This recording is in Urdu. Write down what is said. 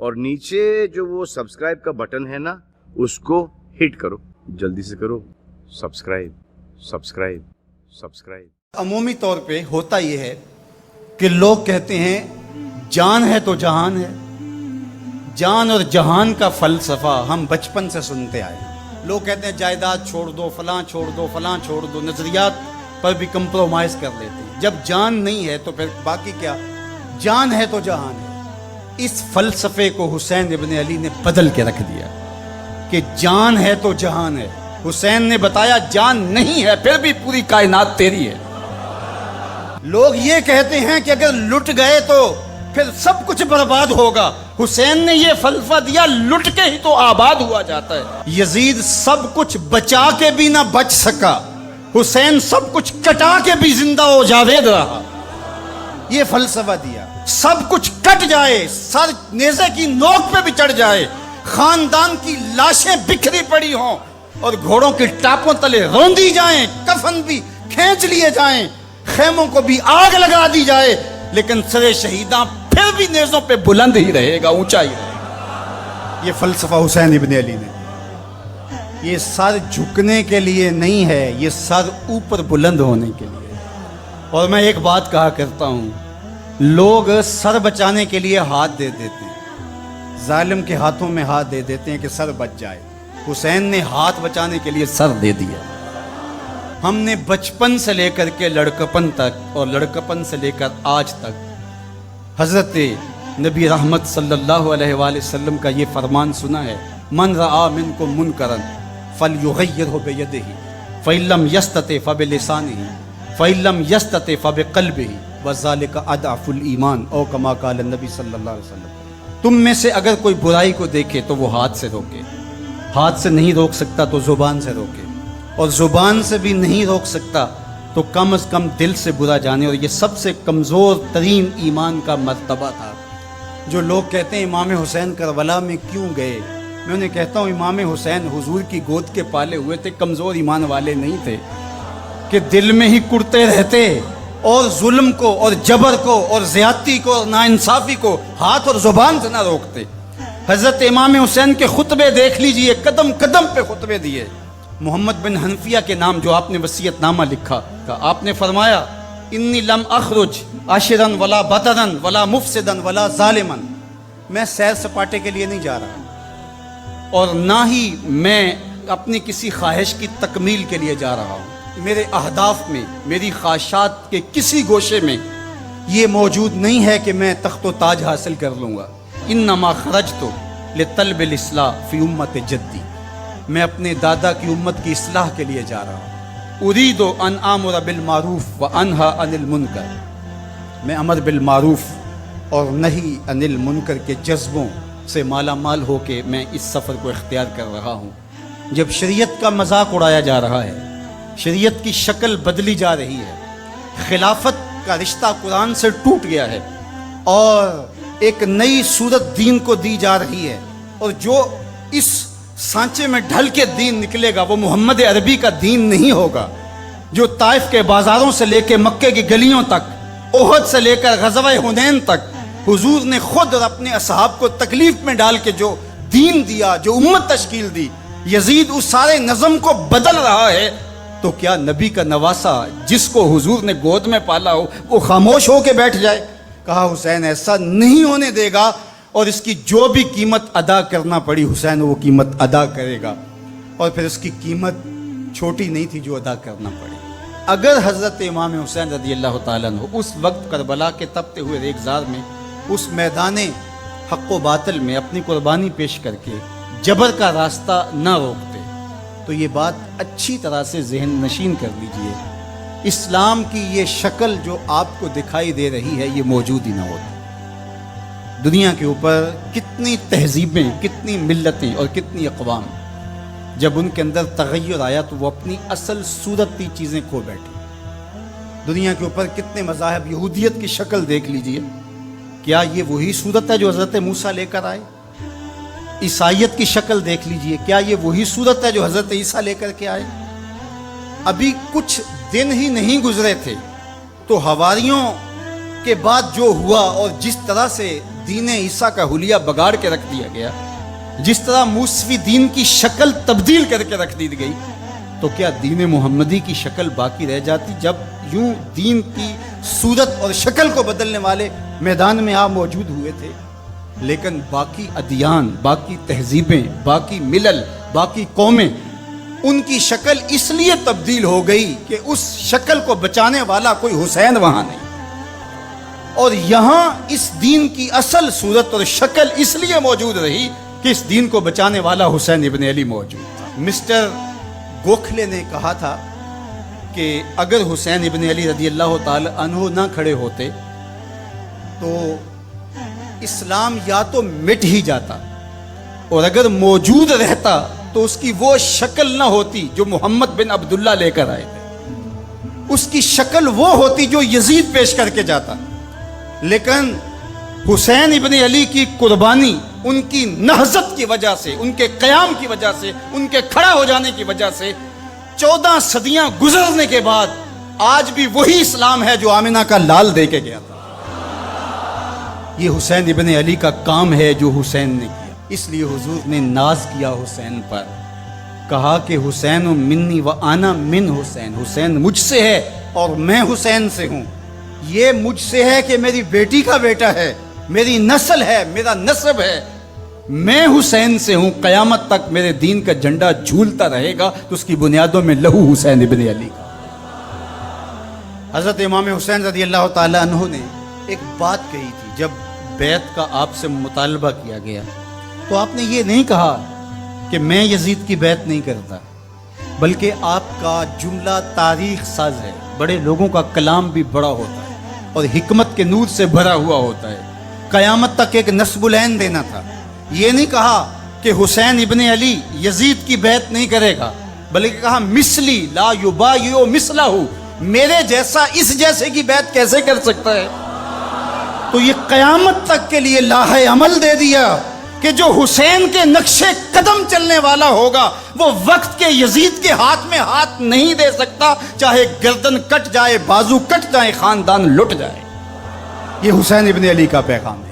اور نیچے جو وہ سبسکرائب کا بٹن ہے نا اس کو ہٹ کرو، جلدی سے کرو سبسکرائب سبسکرائب سبسکرائب۔ عمومی طور پہ ہوتا یہ ہے کہ لوگ کہتے ہیں جان ہے تو جہان ہے۔ جان اور جہان کا فلسفہ ہم بچپن سے سنتے آئے۔ لوگ کہتے ہیں جائیداد چھوڑ دو، فلاں چھوڑ دو، فلاں چھوڑ دو، نظریات پر بھی کمپرومائز کر لیتے ہیں۔ جب جان نہیں ہے تو پھر باقی کیا؟ جان ہے تو جہان ہے۔ اس فلسفے کو حسین ابن علی نے بدل کے رکھ دیا کہ جان ہے تو جہان ہے۔ حسین نے بتایا جان نہیں ہے پھر بھی پوری کائنات تیری ہے۔ لوگ یہ کہتے ہیں کہ اگر لٹ گئے تو پھر سب کچھ برباد ہوگا۔ حسین نے یہ فلسفہ دیا لٹ کے ہی تو آباد ہوا جاتا ہے۔ یزید سب کچھ بچا کے بھی نہ بچ سکا، حسین سب کچھ کٹا کے بھی زندہ و جاوید رہا۔ یہ فلسفہ دیا سب کچھ کٹ جائے، سر نیزے کی نوک پہ بھی چڑھ جائے، خاندان کی لاشیں بکھری پڑی ہوں اور گھوڑوں کی ٹاپوں تلے روندی جائیں، کفن بھی کھینچ لیے جائیں، خیموں کو بھی آگ لگا دی جائے، لیکن سر شہیداں پھر بھی نیزوں پہ بلند ہی رہے گا، اونچا ہی رہے گا۔ یہ فلسفہ حسین ابن علی نے، یہ سر جھکنے کے لیے نہیں ہے، یہ سر اوپر بلند ہونے کے لیے۔ اور میں ایک بات کہا کرتا ہوں، لوگ سر بچانے کے لیے ہاتھ دے دیتے ہیں، ظالم کے ہاتھوں میں ہاتھ دے دیتے ہیں کہ سر بچ جائے۔ حسین نے ہاتھ بچانے کے لیے سر دے دیا۔ ہم نے بچپن سے لے کر کے لڑکپن تک اور لڑکپن سے لے کر آج تک حضرت نبی رحمت صلی اللہ علیہ وآلہ وسلم کا یہ فرمان سنا ہے، من رآ منکم منکرا فلیغیرہ بیدہ فإن لم یستطع فبلسانہ فإن لم یستطع فبقلبہ وذلک اضعف الایمان، او کما قال النبی صلی اللہ علیہ وسلم۔ تم میں سے اگر کوئی برائی کو دیکھے تو وہ ہاتھ سے روکے، ہاتھ سے نہیں روک سکتا تو زبان سے روکے، اور زبان سے بھی نہیں روک سکتا تو کم از کم دل سے برا جانے۔ اور یہ سب سے کمزور ترین ایمان کا مرتبہ تھا۔ جو لوگ کہتے ہیں امام حسین کربلا میں کیوں گئے، میں انہیں کہتا ہوں امام حسین حضور کی گود کے پالے ہوئے تھے، کمزور ایمان والے نہیں تھے کہ دل میں ہی کڑتے رہتے اور ظلم کو اور جبر کو اور زیادتی کو اور ناانصافی کو ہاتھ اور زبان سے نہ روکتے۔ حضرت امام حسین کے خطبے دیکھ لیجئے، قدم قدم پہ خطبے دیے۔ محمد بن حنفیہ کے نام جو آپ نے وصیت نامہ لکھا تھا، آپ نے فرمایا انی لم اخرج عاشرا ولا بطرا ولا مفسدا ولا ظالما، میں سیر سپاٹے کے لیے نہیں جا رہا اور نہ ہی میں اپنی کسی خواہش کی تکمیل کے لیے جا رہا ہوں۔ میرے اہداف میں، میری خواہشات کے کسی گوشے میں یہ موجود نہیں ہے کہ میں تخت و تاج حاصل کر لوں گا۔ انما خرجت لطلب الاصلاح فی امت جدی، میں اپنے دادا کی امت کی اصلاح کے لیے جا رہا ہوں۔ ارید ان آمر بالمعروف وانہی عن المنکر، میں امر بالمعروف اور نہی عن المنکر کے جذبوں سے مالا مال ہو کے میں اس سفر کو اختیار کر رہا ہوں۔ جب شریعت کا مذاق اڑایا جا رہا ہے، شریعت کی شکل بدلی جا رہی ہے، خلافت کا رشتہ قرآن سے ٹوٹ گیا ہے اور ایک نئی صورت دین کو دی جا رہی ہے، اور جو اس سانچے میں ڈھل کے دین نکلے گا وہ محمد عربی کا دین نہیں ہوگا، جو طائف کے بازاروں سے لے کے مکے کی گلیوں تک، احد سے لے کر غزوہ حنین تک حضور نے خود اور اپنے اصحاب کو تکلیف میں ڈال کے جو دین دیا، جو امت تشکیل دی، یزید اس سارے نظم کو بدل رہا ہے، تو کیا نبی کا نواسا جس کو حضور نے گود میں پالا ہو وہ خاموش ہو کے بیٹھ جائے؟ کہا حسین ایسا نہیں ہونے دے گا، اور اس کی جو بھی قیمت ادا کرنا پڑی حسین وہ قیمت ادا کرے گا۔ اور پھر اس کی قیمت چھوٹی نہیں تھی جو ادا کرنا پڑی۔ اگر حضرت امام حسین رضی اللہ تعالیٰ عنہ اس وقت کربلا کے تپتے ہوئے ریگزار میں، اس میدان حق و باطل میں اپنی قربانی پیش کر کے جبر کا راستہ نہ روکتے تو یہ بات اچھی طرح سے ذہن نشین کر لیجئے، اسلام کی یہ شکل جو آپ کو دکھائی دے رہی ہے یہ موجود ہی نہ ہوتی۔ دنیا کے اوپر کتنی تہذیبیں، کتنی ملتیں اور کتنی اقوام، جب ان کے اندر تغیر آیا تو وہ اپنی اصل صورتی چیزیں کھو بیٹھی۔ دنیا کے اوپر کتنے مذاہب، یہودیت کی شکل دیکھ لیجئے، کیا یہ وہی صورت ہے جو حضرت موسیٰ لے کر آئے؟ عیسائیت کی شکل دیکھ لیجئے، کیا یہ وہی صورت ہے جو حضرت عیسیٰ لے کر کے آئے؟ ابھی کچھ دن ہی نہیں گزرے تھے تو حواریوں کے بعد جو ہوا اور جس طرح سے دین عیسیٰ کا حلیہ بگاڑ کے رکھ دیا گیا، جس طرح موسوی دین کی شکل تبدیل کر کے رکھ دی گئی، تو کیا دین محمدی کی شکل باقی رہ جاتی؟ جب یوں دین کی صورت اور شکل کو بدلنے والے میدان میں آپ موجود ہوئے تھے، لیکن باقی ادیان، باقی تہذیبیں، باقی ملل، باقی قومیں، ان کی شکل اس لیے تبدیل ہو گئی کہ اس شکل کو بچانے والا کوئی حسین وہاں نہیں، اور یہاں اس دین کی اصل صورت اور شکل اس لیے موجود رہی کہ اس دین کو بچانے والا حسین ابن علی موجود تھا۔ مسٹر گوکھلے نے کہا تھا کہ اگر حسین ابن علی رضی اللہ تعالی عنہ نہ کھڑے ہوتے تو اسلام یا تو مٹ ہی جاتا، اور اگر موجود رہتا تو اس کی وہ شکل نہ ہوتی جو محمد بن عبداللہ لے کر آئے تھے، اس کی شکل وہ ہوتی جو یزید پیش کر کے جاتا۔ لیکن حسین ابن علی کی قربانی، ان کی نہضت کی وجہ سے، ان کے قیام کی وجہ سے، ان کے کھڑا ہو جانے کی وجہ سے 14 صدیاں گزرنے کے بعد آج بھی وہی اسلام ہے جو آمنہ کا لال دے کے گیا تھا۔ یہ حسین ابن علی کا کام ہے جو حسین نے کیا، اس لیے حضور نے ناز کیا حسین پر، کہا کہ حسین منی و آنا من حسین، حسین مجھ سے ہے اور میں حسین سے ہوں۔ یہ مجھ سے ہے کہ میری بیٹی کا بیٹا ہے، میری نسل ہے، میرا نسب ہے، میں حسین سے ہوں، قیامت تک میرے دین کا جھنڈا جھولتا رہے گا، تو اس کی بنیادوں میں لہو حسین ابن علی کا۔ حضرت امام حسین رضی اللہ تعالی عنہ نے ایک بات کہی تھی، جب بیعت کا آپ سے مطالبہ کیا گیا تو آپ نے یہ نہیں کہا کہ میں یزید کی بیعت نہیں کرتا، بلکہ آپ کا جملہ تاریخ ساز ہے، بڑے لوگوں کا کلام بھی بڑا ہوتا ہے اور حکمت کے نور سے بھرا ہوا ہوتا ہے، قیامت تک ایک نسب العین دینا تھا۔ یہ نہیں کہا کہ حسین ابن علی یزید کی بیعت نہیں کرے گا، بلکہ کہا مثلی لا یبایع مثلہ، میرے جیسا اس جیسے کی بیعت کیسے کر سکتا ہے؟ تو یہ قیامت تک کے لیے لاہ عمل دے دیا کہ جو حسین کے نقشے قدم چلنے والا ہوگا وہ وقت کے یزید کے ہاتھ میں ہاتھ نہیں دے سکتا، چاہے گردن کٹ جائے، بازو کٹ جائے، خاندان لٹ جائے۔ یہ حسین ابن علی کا پیغام ہے۔